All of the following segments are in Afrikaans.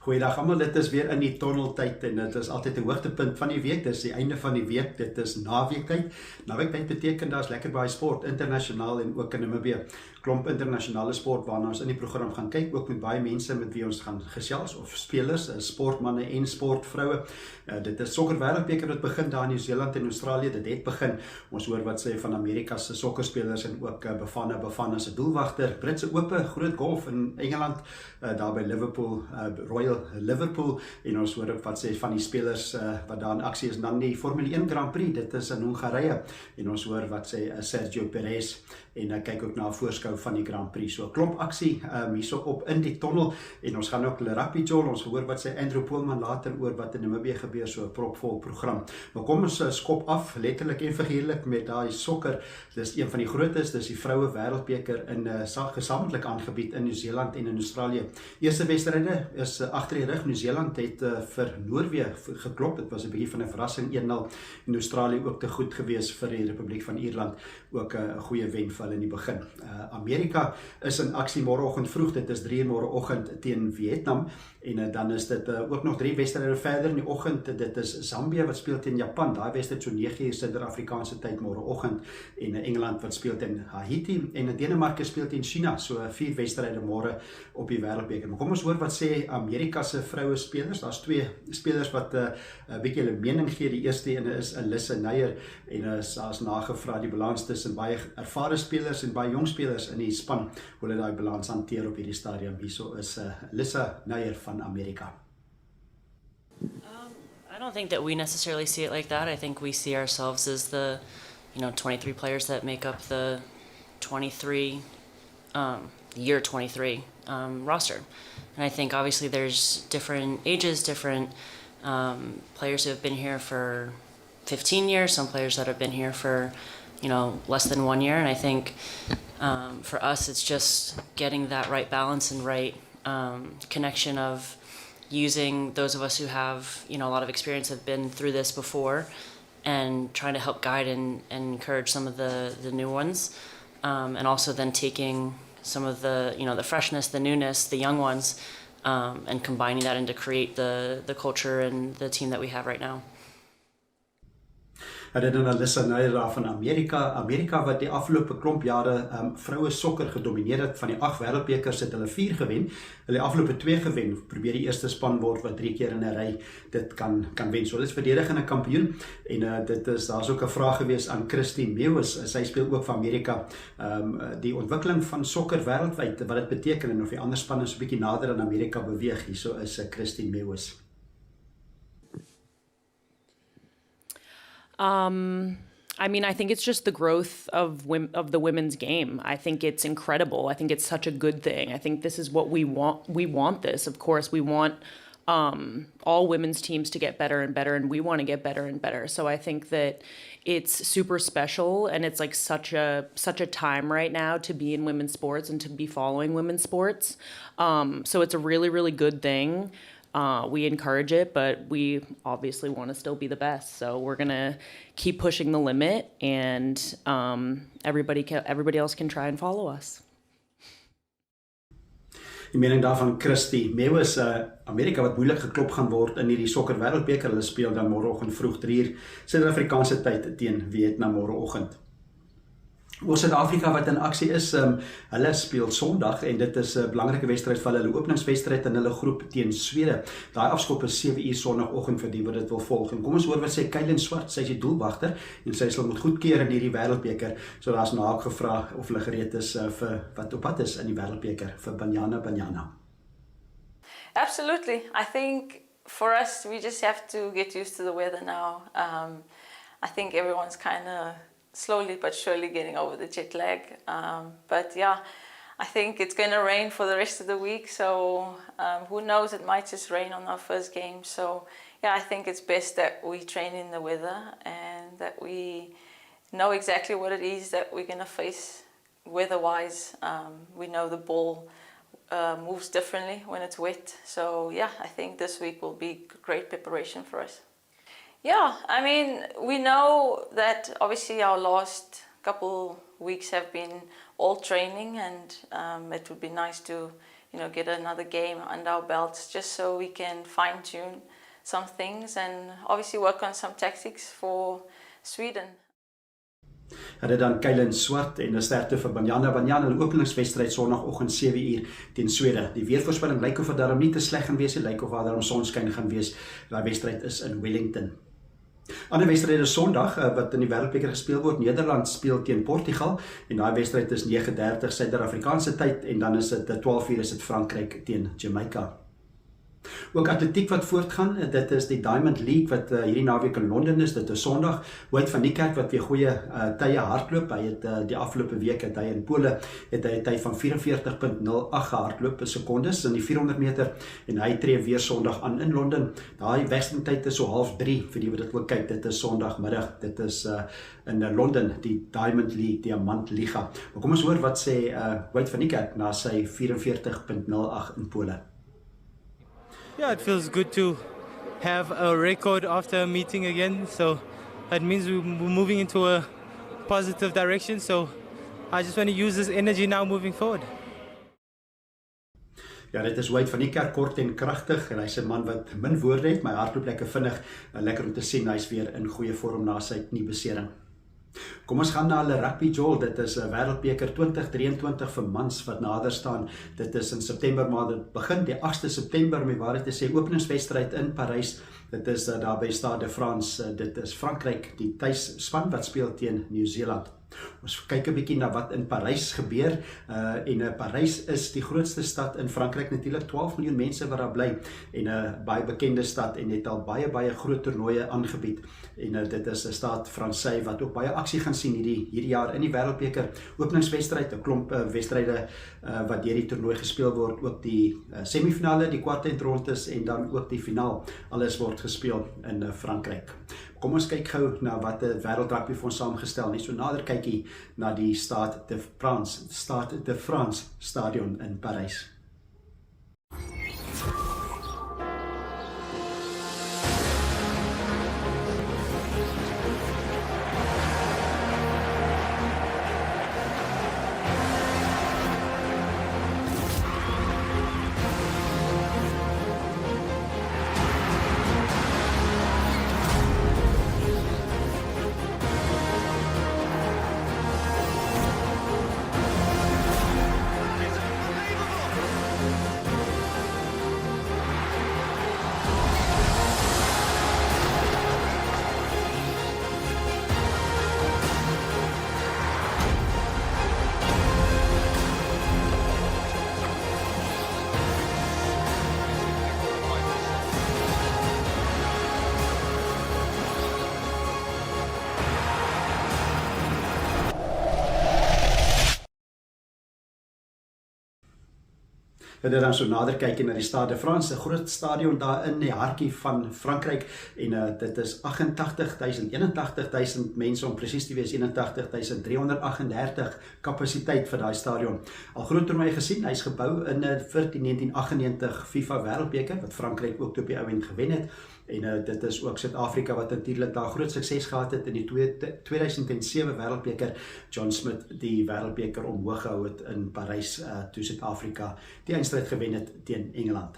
Goeiedag almal, dit is weer in die tonneltyd en dit is altyd 'n hoogtepunt van die week. Dit is die einde van die week, dit is naweektyd. Naweektyd beteken daar's lekker baie sport, internasionaal en ook in Namibië. Klomp internasionale sport waarna ons in die program gaan kyk, ook met baie mense met wie ons gaan gesels of spelers, sportmanne en sportvroue. Dit is sokker wêreldbeker wat begin daar in Nieu-Seeland en Australië. Dit het begin. Ons hoor wat sê van Amerika se sokkerspelers en ook Bafana se doelwagter. Britse Ope, groot golf in Engeland, daar by Liverpool, Royal Liverpool, en ons hoor wat sê van die spelers wat daar in aksie is. En dan die Formule 1 Grand Prix, dit is in Hongarije, en ons hoor wat sê Sergio Perez, en kyk ook na 'n voorskou van die Grand Prix. So 'n klomp aksie hierso op in die tonnel, en ons gaan ook rugby jol, ons hoor wat sê Andrew Poelman later oor wat in Namibië gebeur, so 'n propvol program. Maar kom ons skop af, letterlik en figuurlik, met daai sokker. Dis een van die grootes, dis die vroue wêreldbeker in gesamentlik aangebied in Nieu-Seeland en in Australië. Eerste wedstryde is agter die rug. Nieu-Seeland het vir Noorwe geklop. Dit was 'n bietjie van 'n verrassing 1-0, en Australië ook te goed gewees vir die Republiek van Ierland, ook 'n goeie wen vir hulle in die begin. Amerika is in aksie môreoggend vroeg, dit is 3 môreoggend teen Vietnam, en dan is dit ook nog 3 wedstryde verder in die oggend. Dit is Zambia wat speel teen Japan, daai wedstryd so 9:00 Suid-Afrikaanse tyd môreoggend, en Engeland wat speel teen Haiti, en Denemarke speel teen China, so 4 wedstryde môre op die wêreldbeker. Maar kom ons hoor wat sê Amerika se vroue spelers. Daar's 2 spelers wat 'n bietjie hulle mening gee. Die eerste ene is Alyssa Neyer, en daar's nagevra die balans tussen baie ervare spelers en baie jong spelers in die span, hoe hulle daai balans hanteer op hierdie stadium. Hierso is Alyssa Neyer van Amerika. I don't think that we necessarily see it like that. I think we see ourselves as the, 23 players that make up the 23, year 23 roster. And I think obviously there's different ages, different players who have been here for 15 years, some players that have been here for, less than 1 year. And I think for us, it's just getting that right balance and right connection of using those of us who have, a lot of experience, have been through this before, and trying to help guide and encourage some of the new ones. And also then taking some of the, the freshness, the newness, the young ones, and combining that into create the culture and the team that we have right now. Dit is Alyssa Neyer daar van Amerika. Amerika wat die afgelope klomp jare vroue sokker gedomineer het. Van die 8 wêreldbekers het hulle 4 gewen. Hulle afgelope 2 gewen. Probeer die eerste span word wat 3 keer in 'n ry dit kan wen. So hulle is verdedigende kampioen, en daar's ook 'n vraag gewees aan Christy Meeuwis. Sy speel ook vir Amerika. Die ontwikkeling van sokker wêreldwyd, wat dit beteken, en of die ander spanne so 'n bietjie nader aan Amerika beweeg. Hierso is Christy Meeuwis. I think it's just the growth of the women's game. I think it's incredible. I think it's such a good thing. I think this is what we want. We want this. Of course, we want all women's teams to get better and better, and we want to get better and better. So I think that it's super special, and it's like such a time right now to be in women's sports and to be following women's sports. So it's a really, really good thing. We encourage it, but we obviously want to still be the best. So we're going to keep pushing the limit, and everybody else can try and follow us. Die mening daarvan Christy Meeuwis. Amerika wat moeilik geklop gaan word in hierdie sokker wêreldbeker. Hulle speel dan môreoggend vroeg 3:00 Suid-Afrikaanse tyd teen Vietnam môreoggend. Oor Suid-Afrika wat in aksie is, hulle speel Sondag, en dit is 'n belangrike wedstryd vir hulle openingswedstryd in hulle groep teen Swede. Daai afskop is 7:00 Sondagoggend vir die wat dit wil volg. En kom ons hoor wat sê Kylen Swart. Sy is die doelwagter, en sy sal moet goedkeur in hierdie wêreldbeker. So daar's naak gevra of hulle gereed is vir wat op pad is in die wêreldbeker vir Banyana. Absolutely. I think for us, we just have to get used to the weather now. I think everyone's kind of slowly but surely getting over the jet lag. But yeah, I think it's going to rain for the rest of the week. So who knows, it might just rain on our first game. So yeah, I think it's best that we train in the weather, and that we know exactly what it is that we're going to face weather-wise. We know the ball moves differently when it's wet. So yeah, I think this week will be great preparation for us. Yeah, I mean, we know that obviously our last couple weeks have been all training, and it would be nice to get another game under our belts, just so we can fine tune some things and obviously work on some tactics for Sweden. Hulle dan Kylen Swart en 'n sterkte vir Banyana in die openingswedstryd Sondagoggend 7uur teen Swede. Die weervoorspelling lyk of dit daarom nie te sleg gaan wees nie, lyk of daar daarom sonskyn gaan wees. Daai wedstryd is in Wellington. Ander wedstryde Sondag wat in die Wêreldbeker gespeel word. Nederland speel teen Portugal en daai wedstryd is 9:30 Suid-Afrikaanse tyd en dan is dit 12:00 is dit Frankryk teen Jamaica. Ook atletiek wat voortgaan, dit is die Diamond League wat hierdie naweek in Londen is, dit is Sondag. Wout van Niekerk wat weer goeie tye hardloop, hy het die afgelope week het hy in Pole het hy 'n tyd van 44.08 gehardloop sekondes in die 400 meter en hy tree weer Sondag aan in Londen. Daai wedstrydtyd is so 2:30 vir die wat dit wil kyk, dit is Sondagmiddag, dit is in Londen, die Diamond League, Diamant Liga. Maar kom ons hoor wat sê Wout van Niekerk na sy 44.08 in Pole. Yeah, it feels good to have a record after a meeting again. So that means we're moving into a positive direction. So I just want to use this energy now moving forward. Ja, dit is Wout van Niekerk, kort en kragtig en hy's 'n man wat min woorde het, maar hy hardloop lekker vinnig. Lekker om te sien hy's weer in goeie vorm na sy kniebesering. Kom ons gaan na hulle rugby, Joel. Dit is 'n Wêreldbeker 2023 vir mans wat nader staan. Dit is in September maand, dit begin die 8de September om die waarheid te sê, openingswedstryd in Parys. Dit is daar by Stade de France. Dit is Frankryk, die tuisspan wat speel teen Nieu-Seeland. Ons kyk 'n bietjie na wat in Parys gebeur. En Parys is die grootste stad in Frankryk, natuurlik 12 miljoen mense wat daar bly en 'n baie bekende stad en het al baie groot toernooie aangebied. En dit is 'n stad Fransy wat ook baie aksie gaan sien hierdie jaar in die Wêreldbeker. Openingswedstryd, 'n klomp wedstryde wat deur die toernooi gespeel word, ook die semifinale, die kwartfinale en dan ook die finaal. Alles word gespeel in Frankryk. Kom ons kyk gou na wat 'n wêreldrugby vir ons saamgestel het. So nader kykie na die Stade de France stadion in Parys. Dit dan so nader kyk na die Stade de France, 'n groot stadion daar in die hartjie van Frankryk en dit is 81.000 mense om presies te wees, 81.338 kapasiteit vir daai stadion. Al groot toernooi gesien, hy's gebou vir die 1998 FIFA Wêreldbeker wat Frankryk ook op die ouend gewen het. En dit is ook Suid-Afrika wat natuurlik daar groot sukses gehad het in die 2007 Wêreldbeker. John Smith die Wêreldbeker omhoog gehou het in Parys toe Suid-Afrika die eindstryd gewen het teen Engeland.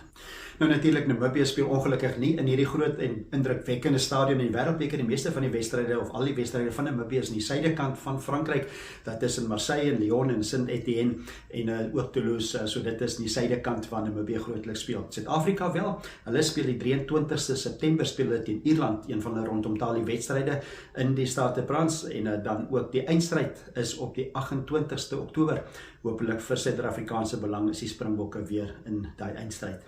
Nou natuurlik Namibië speel ongelukkig nie in hierdie groot en indrukwekkende stadion in die Wêreldbeker. Die meeste van die wedstryde of al die wedstryde van Namibië is in die suidekant van Frankryk. Dit is in Marseille en Lyon en Saint-Étienne en ook Toulouse. So dit is in die suidekant van Namibië grootliks speel. Suid-Afrika wel, hulle speel die 23ste September speel hulle teen Ierland, een van hulle rondom die wedstryde in die Stade de France en dan ook die eindstryd is op die 28ste Oktober. Hoopelik vir Suid-Afrikaanse belang is die Springbokke weer in daai eindstryd.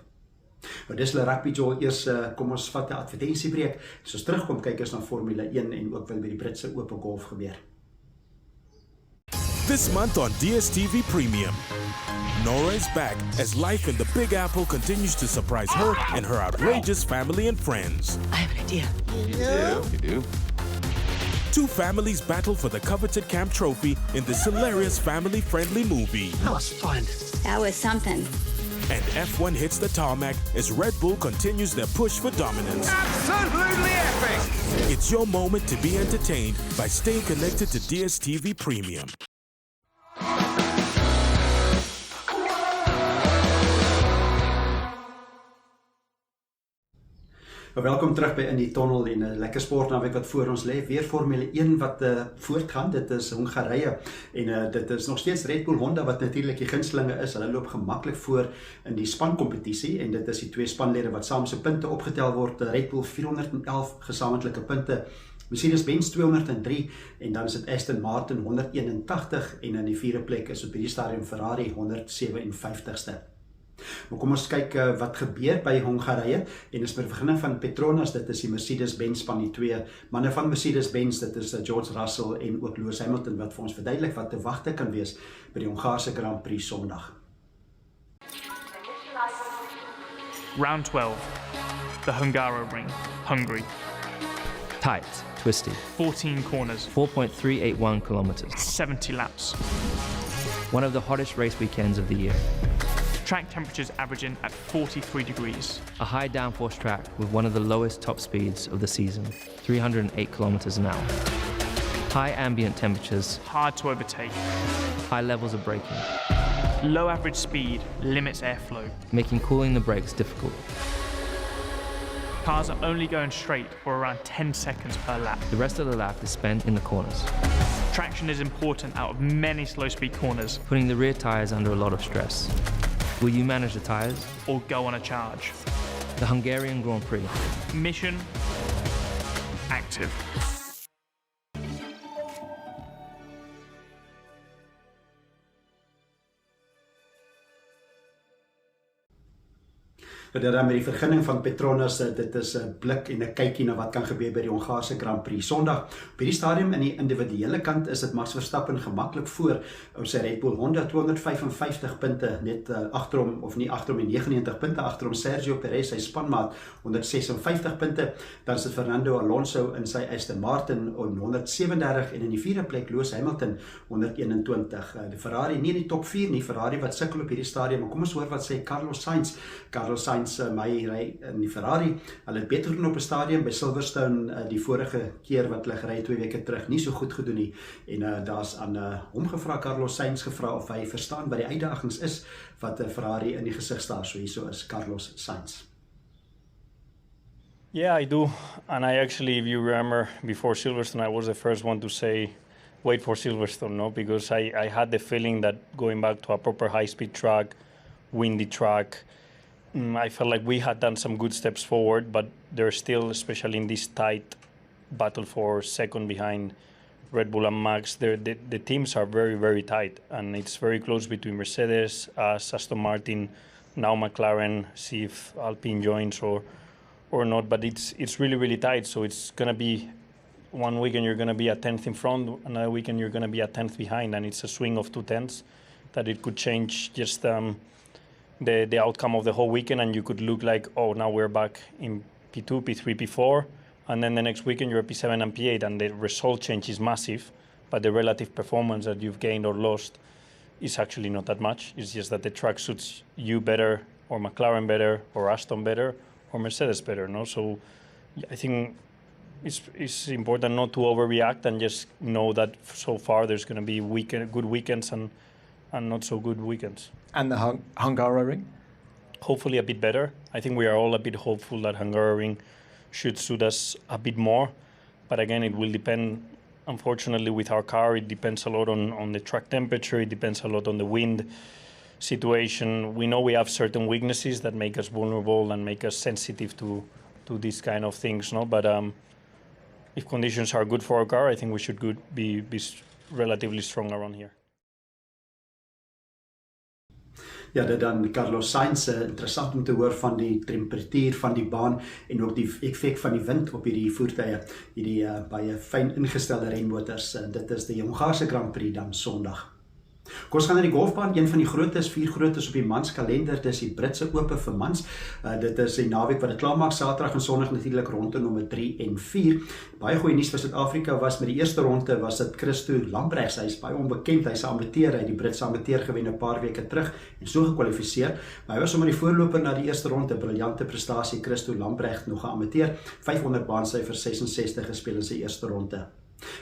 Maar dis hulle rugby, Joel. Eers kom ons vat 'n advertensiebreek. As ons terugkom kyk ons na Formule 1 en ook wat by die Britse Ope Golf gebeur. This month on DSTV Premium, Nora is back as life in the Big Apple continues to surprise her and her outrageous family and friends. I have an idea. You do? Two families battle for the coveted Camp Trophy in this hilarious family-friendly movie. That was fun. That was something. And F1 hits the tarmac as Red Bull continues their push for dominance. Absolutely epic! It's your moment to be entertained by staying connected to DSTV Premium. Welkom terug by In die Tonnel en 'n lekker sportnaweek wat voor ons lê. Weer Formule 1 wat voortgaan. Dit is Hongarije en dit is nog steeds Red Bull Honda wat natuurlik die gunstelinge is. Hulle loop gemaklik voor in die spankompetisie en dit is die twee spanlede wat saam se punte opgetel word. Red Bull 411 gesamentlike punte. Mercedes-Benz 203 en dan is dit Aston Martin 181 en in die vierde plek is op hierdie stadium Ferrari 157ste. Maar kom ons kyk wat gebeur by Hongarije en is by die beginning van Petronas, dit is die Mercedes-Benz span, die twee manne van Mercedes-Benz, dit is George Russell en ook Lewis Hamilton wat vir ons verduidelik wat te wagte kan wees by die Hongaarse Grand Prix Sondag. Round 12, the Hungaroring, Hungary. Tight, twisty. 14 corners, 4.381 kilometers. 70 laps. One of the hottest race weekends of the year. Track temperatures averaging at 43 degrees. A high downforce track with one of the lowest top speeds of the season, 308 kilometers an hour. High ambient temperatures, Hard to overtake. high levels of braking, Low average speed limits airflow. making cooling the brakes difficult. Cars are only going straight for around 10 seconds per lap. The rest of the lap is spent in the corners, Traction is important out of many slow speed corners, putting the rear tires under a lot of stress. Will you manage the tires? or go on a charge. The Hungarian Grand Prix. Mission active. Dit dan met die vergunning van Petronas, dit is 'n blik en 'n kykie na wat kan gebeur by die Hongaarse Grand Prix Sondag. Op hierdie stadium in die individuele kant is dit Max Verstappen gemaklik voor op sy Red Bull Honda 255 punte net agter hom, of nie agter hom, 99 punte agter hom. Sergio Perez, sy spanmaat, 156 punte. Dan is dit Fernando Alonso in sy Aston Martin 137 en in die vierde plek Lewis Hamilton 121. Die Ferrari nie in die top 4 nie, Ferrari wat sukkel op hierdie stadium, maar kom ons hoor wat sê Carlos Sainz. Carlos Sainz my ry in die Ferrari. Hulle het beter gedoen op 'n stadium by Silverstone die vorige keer wat hulle gery 2 weke terug, nie so goed gedoen nie. En daar's aan hom gevra, Carlos Sainz gevra of hy verstaan wat die uitdagings is wat Ferrari in die gesig staar. So hierso is Carlos Sainz. Yeah, I do. And I actually, if you remember, before Silverstone, I was the first one to say, wait for Silverstone, no? Because I had the feeling that going back to a proper high-speed track, windy track, I felt like we had done some good steps forward, but there's still, especially in this tight battle for second behind Red Bull and Max, the teams are very, very tight. And it's very close between Mercedes, Aston Martin, now McLaren, see if Alpine joins or not. But it's really, really tight. So it's going to be one weekend you're going to be a 10th in front, another weekend you're going to be a 10th behind. And it's a swing of 2 tenths that it could change just the outcome of the whole weekend, and you could look like, oh, now we're back in P2, P3, P4, and then the next weekend you're P7 and P8, and the result change is massive, but the relative performance that you've gained or lost is actually not that much. It's just that the track suits you better, or McLaren better, or Aston better, or Mercedes better, no? So I think it's important not to overreact and just know that so far there's going to be good weekends and not so good weekends. And the Hungaroring? Hopefully a bit better. I think we are all a bit hopeful that Hungaroring should suit us a bit more. But again, it will depend, unfortunately, with our car, it depends a lot on the track temperature, it depends a lot on the wind situation. We know we have certain weaknesses that make us vulnerable and make us sensitive to these kind of things, no? But if conditions are good for our car, I think we should be relatively strong around here. Ja, dit dan Carlos Sainz, interessant om te hoor van die temperatuur van die baan en ook die effek van die wind op hierdie voertuie, hierdie baie fyn ingestelde renmotors. Dit is die Hongaarse Grand Prix dan Sondag. Kom ons gaan na die golfbaan, een van die grootes, 4 grootes op die manskalender, dis die Britse Ope vir mans. Dit is die naweek wat dit klaarmaak, Saterdag en Sondag natuurlik ronde nommer 3 en 4. Baie goeie nuus vir Suid-Afrika was met die eerste ronde was dit Christo Lambrecht, hy is baie onbekend, hy's 'n amateur, hy het die Britse amateur gewen 'n paar weke terug en so gekwalifiseer, maar hy was sommer die voorloper na die eerste ronde, briljante prestasie, Christo Lambrecht, nog 'n amateur, 500 baansyfer 66 gespeel in sy eerste ronde.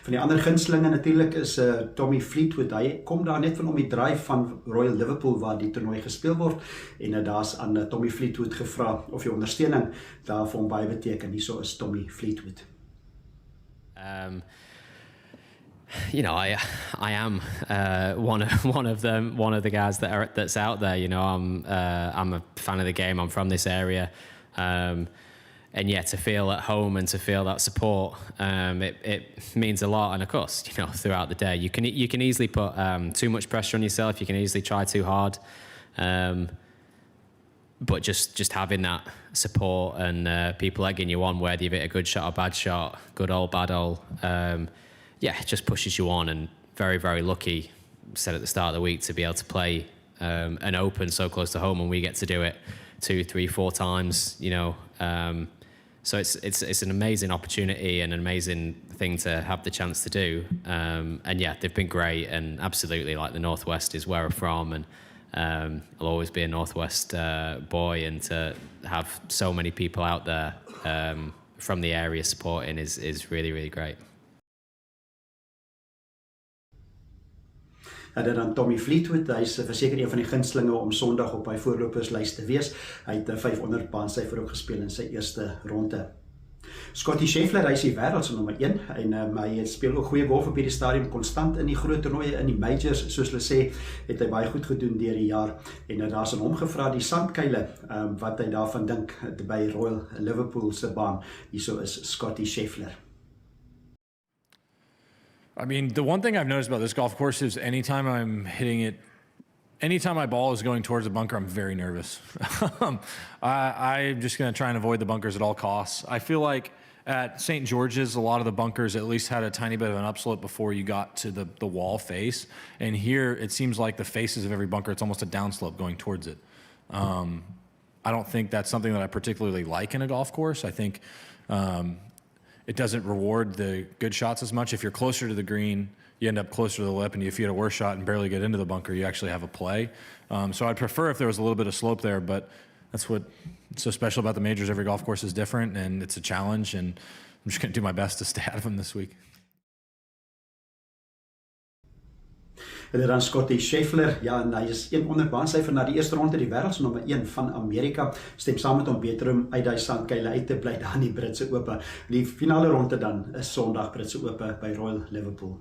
Van die ander gunstelinge natuurlik is Tommy Fleetwood. Hy kom daar net van om die draai van Royal Liverpool waar die toernooi gespeel word en daar's aan Tommy Fleetwood gevra of die ondersteuning daar vir hom baie beteken. Hierso is Tommy Fleetwood. You know, I am one of the guys that's out there. You know, I'm a fan of the game. I'm from this area, and yeah, to feel at home and to feel that support, it means a lot. And of course, you know, throughout the day, you can easily put too much pressure on yourself. You can easily try too hard, but just having that support and people egging you on, whether you've hit a good shot or bad shot, good hole, bad hole. Yeah, it just pushes you on, and very, very lucky, said at the start of the week, to be able to play an Open so close to home, and we get to do it 2, 3, 4 times, you know. So it's an amazing opportunity and an amazing thing to have the chance to do. And yeah, they've been great, and absolutely, like, the Northwest is where I'm from, and I'll always be a Northwest boy, and to have so many people out there from the area supporting is really, really great. En dan Tommy Fleetwood, hy is verseker een van die gunstelinge om Sondag op hy voorloperslys te wees. Hy het 500 baansyfer ook gespeel in sy eerste ronde. Scottie Scheffler, hy is die wêreldse nommer 1 en hy speel ook goeie golf op hierdie stadium, konstant in die groot toernooie, in die majors, soos hulle sê, het hy baie goed gedoen deur die jaar. En daar's aan hom gevra die sandkuile, wat hy daarvan dink by Royal Liverpool se baan. Hierso is Scottie Scheffler. I mean, the one thing I've noticed about this golf course is anytime I'm hitting it, anytime my ball is going towards the bunker, I'm very nervous. I'm just going to try and avoid the bunkers at all costs. I feel like at St. George's, a lot of the bunkers at least had a tiny bit of an upslope before you got to the wall face. And here, it seems like the faces of every bunker, it's almost a downslope going towards it. I don't think that's something that I particularly like in a golf course. I think it doesn't reward the good shots as much. If you're closer to the green, you end up closer to the lip, and if you hit a worse shot and barely get into the bunker, you actually have a play. So I'd prefer if there was a little bit of slope there, but that's what's so special about the majors. Every golf course is different, and it's a challenge, and I'm just going to do my best to stay out of them this week. En dan Scottie Scheffler, ja, en hy is 100 baansyfer na die eerste ronde, die wêrelds nommer 1 van Amerika, stem saam met hom beter om uit die sandkuile uit te bly daar in die Britse Ope. Die finale ronde dan is Sondag Britse Ope by Royal Liverpool.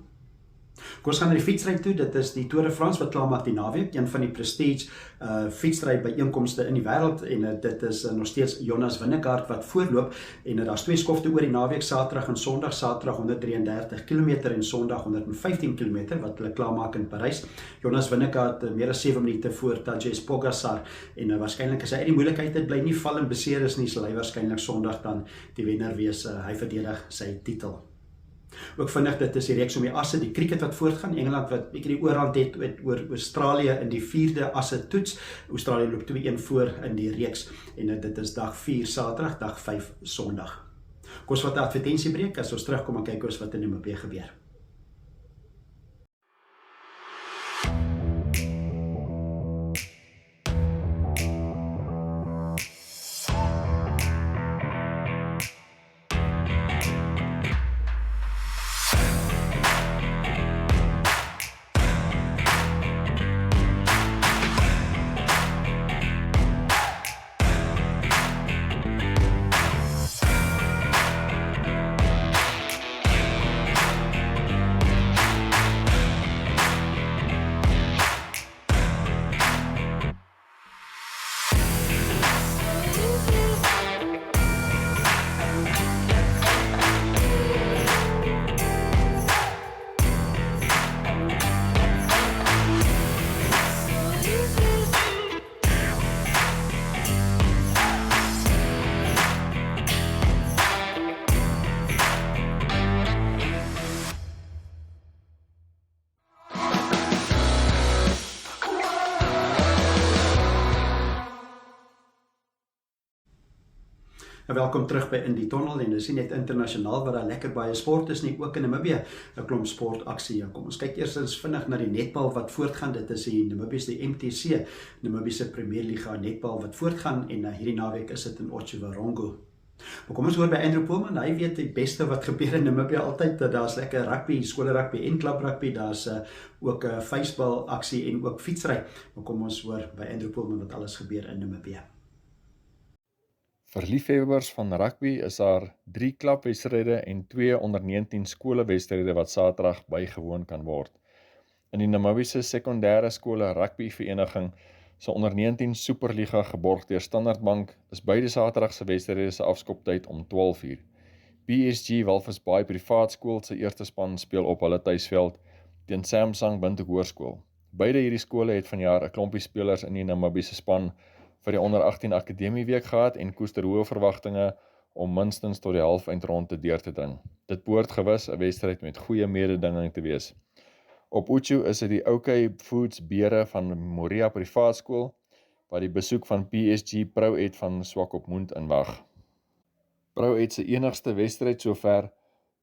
Kom ons gaan na die fietsry toe, dit is die Tour de France wat klaarmaak die naweek, een van die prestige fietsry byeenkomste in die wêreld, en dit is nog steeds Jonas Vingegaard wat voorloop, en daar's 2 skofte oor die naweek, Saterdag en Sondag, Saterdag 133 km en Sondag 115 km wat hulle klaarmaak in Parys. Jonas Vingegaard meer as 7 minute voor Tadej Pogačar, en waarskynlik as hy uit die moeilikheid het bly, nie val en beseer is nie, sal hy waarskynlik Sondag dan die wenner wees. Hy verdedig sy titel. Ook vinnig, dit is die reeks om die asse, die cricket wat voortgaan, Engeland wat bietjie die oorhand het oor Australië in die 4de asse toets. Australië loop 2-1 voor in die reeks, en dit is dag 4 Saterdag, dag 5 Sondag. Kom ons wat 'n advertentiebreek, as ons terugkom en kyk wat in Namibië gebeur. Welkom terug by In die Tonnel, en dis nie net internasionaal wat daar lekker baie sport is nie, ook in Namibië 'n klomp sportaksie. Kom ons kyk eers vinnig na die netbal wat voortgaan. Dit is die Namibiese MTC, Namibiese Premierliga netbal wat voortgaan, en hierdie naweek is dit in Otjiwarongo. Maar kom ons hoor by Andrew Poelman, hy weet die beste wat gebeur in Namibië altyd, daar's lekker rugby, skoolrugby en klubrugby, daar's ook 'n vuisbal aksie en ook fietsry. Maar kom ons hoor by Andrew Poelman wat alles gebeur in Namibië. Vir liefhebbers van rugby is daar 3 klubwedstryde en 2 onder 19 skolewedstryde wat Saterdag bygewoon kan word. In die Namibiese sekondêre skole rugbyvereniging se onder 19 Superliga geborg deur Standard Bank is beide Saterdag se wedstryde se afskoptyd om 12:00. PSG Walvis Bay Privaat Skool se eerste span speel op hulle tuisveld teen Samsung Windhoek Hoërskool. Beide hierdie skole het vanjaar 'n klompie spelers in die Namibiese span vir die onder 18 akademieweek gehad en koester hoë verwagtinge om minstens tot die halfeindronde deur te dring. Dit behoort gewis 'n wedstryd met goeie mededinging te wees. Op Uchu is dit die OK Foods Bere van Moria Privaat Skool wat die besoek van PSG Prouet van Swakopmund inwag. Prouet se enigste wedstryd sover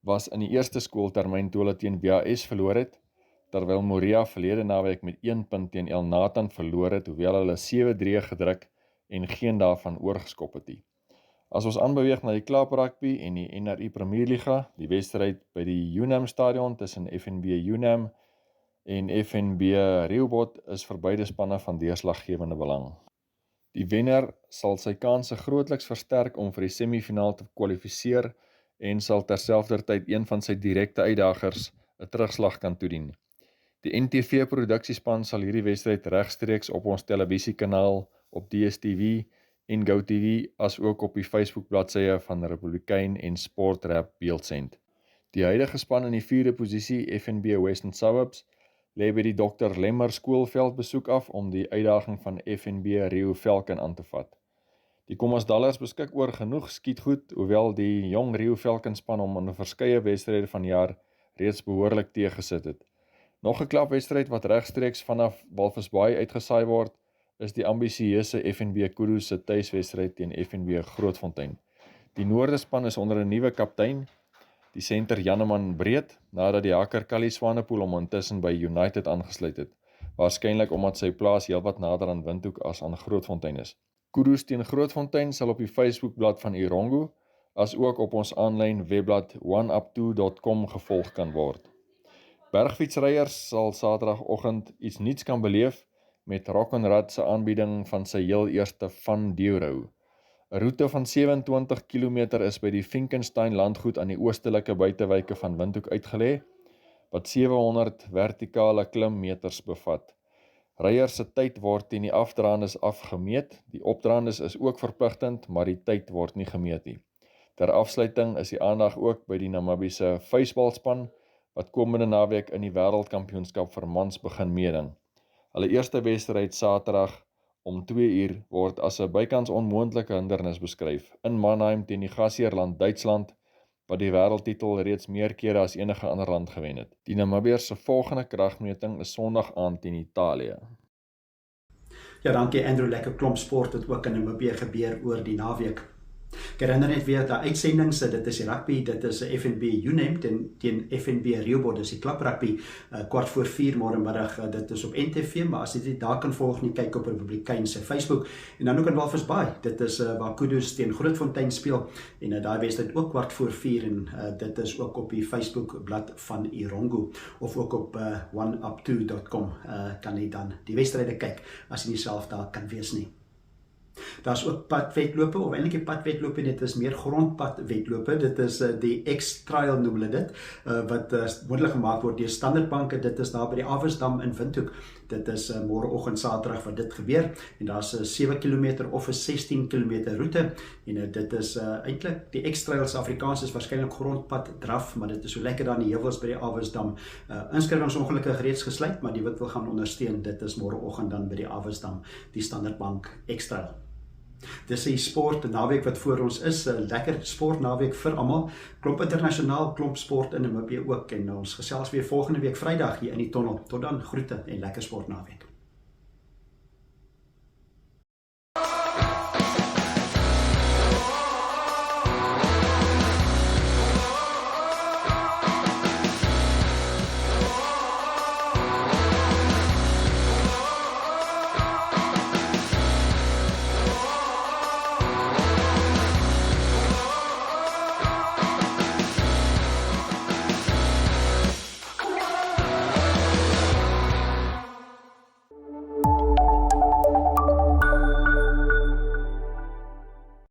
was in die eerste skooltermyn toe hulle teen BAS verloor het, terwyl Moria verlede naweek met 1 punt teen El Nathan verloor het, hoewel hulle 7-3 gedruk en geen daarvan oorgeskop het nie. As ons aanbeweeg na die klubrugby en die NRI Premierliga, die wedstryd by die UNAM stadion tussen FNB UNAM en FNB Rehoboth is vir beide spanne van deurslaggewende belang. Die wenner sal sy kanse grootliks versterk om vir die semifinaal te kwalifiseer en sal terselfdertyd een van sy direkte uitdagers 'n terugslag kan toedien. Die NTV produksiespan sal hierdie wedstryd regstreeks op ons televisiekanaal op DStv en GoTV as ook op die Facebook bladsye van Republikein en Sportrap beeldsend. Die huidige span in die 4de posisie, FNB Western Suburbs, lê by die Dr. Lemmer skoolveld besoek af om die uitdaging van FNB Rio Falcon aan te vat. Die Kommasdallers beskik oor genoeg skietgoed, hoewel die jong Rio Falcon span hom in verskeie wedstryde van jaar reeds behoorlik teëgesit het. Nog 'n klapwedstryd wat regstreeks vanaf Walvis Bay uitgesaai word, is die ambisieuse FNB Kudu se tuiswedstryd teen FNB Grootfontein. Die Noordespan is onder 'n nuwe kaptein, die senter Janneman Breed, nadat die hakker Callie Swanepoel hom intussen by United aangesluit het, waarskynlik omdat sy plaas heelwat nader aan Windhoek as aan Grootfontein is. Kudus teen Grootfontein sal op die Facebookblad van Irongo, as ook op ons aanlyn webblad oneup2.com gevolg kan word. Bergfietsryers sal Saterdagoggend iets nuuts kan beleef met Rock'n'Rad se aanbieding van sy heel eerste Van Deurou. 'n Roete van 27 km is by die Finkenstein landgoed aan die oostelike buitewyke van Windhoek uitgelê, wat 700 vertikale klimmeters bevat. Ryers se tyd word teen die afdraandes afgemeet. Die opdraandes is ook verpligtend, maar die tyd word nie gemeet nie. Ter afsluiting is die aandag ook by die Namibiese vuisbalspan, wat komende naweek in die wêreldkampioenskap vir mans begin meeding. Hulle eerste wedstryd Saterdag om 2:00 word as 'n bykans onmoontlike hindernis beskryf in Mannheim teen die gasheerland Duitsland, wat die wêreldtitel reeds meer kere as enige ander land gewen het. Die Namibiërs se volgende kragmeting is Sondag aand teen Italië. Ja, dankie Andrew, lekker klomp sport het ook in Namibië gebeur oor die naweek. Ek herinner net weer dat uitsendings, dit is die rugby, dit is FNB UNAM teen FNB Rehoboth, dis die klaprugby, 4:15 môremiddag, dit is op NTV, maar as jy dit daar kan volg nie, kyk op Republikein se Facebook, en dan ook in Walvis Bay, dit is waar Kudus teen Grootfontein speel, en daai wedstryd ook 4:15, en dit is ook op die Facebook blad van Irongo, of ook op oneup2.com, kan jy dan die wedstryde kyk, as jy nie self daar kan wees nie. Daar's ook padwedlope, of eintlik nie padwedlope, dit is meer grondpadwedlope, dit is die X-Trail noem hulle dit, wat moontlik gemaak word deur Standard Bank, dit is daar by die Avesdam in Windhoek, dit is môreoggend Saterdag wat dit gebeur, en daar's 'n 7 km of 'n 16 km roete, en dit is eintlik, die X-Trail se Afrikaans is waarskynlik grondpad draf, maar dit is so lekker daar in die heuwels by die Avesdam, inskrywings ongelukkig reeds gesluit, maar die wat wil gaan ondersteun, dit is môreoggend dan by die Avesdam, die Standard Bank X-Trail. Dis die sport naweek wat voor ons is, 'n lekker sport naweek vir almal, klomp internasionaal, klomp sport in Namibië ook, en ons gesels weer volgende week Vrydag hier in die Tonnel. Tot dan, groete en lekker sport naweek.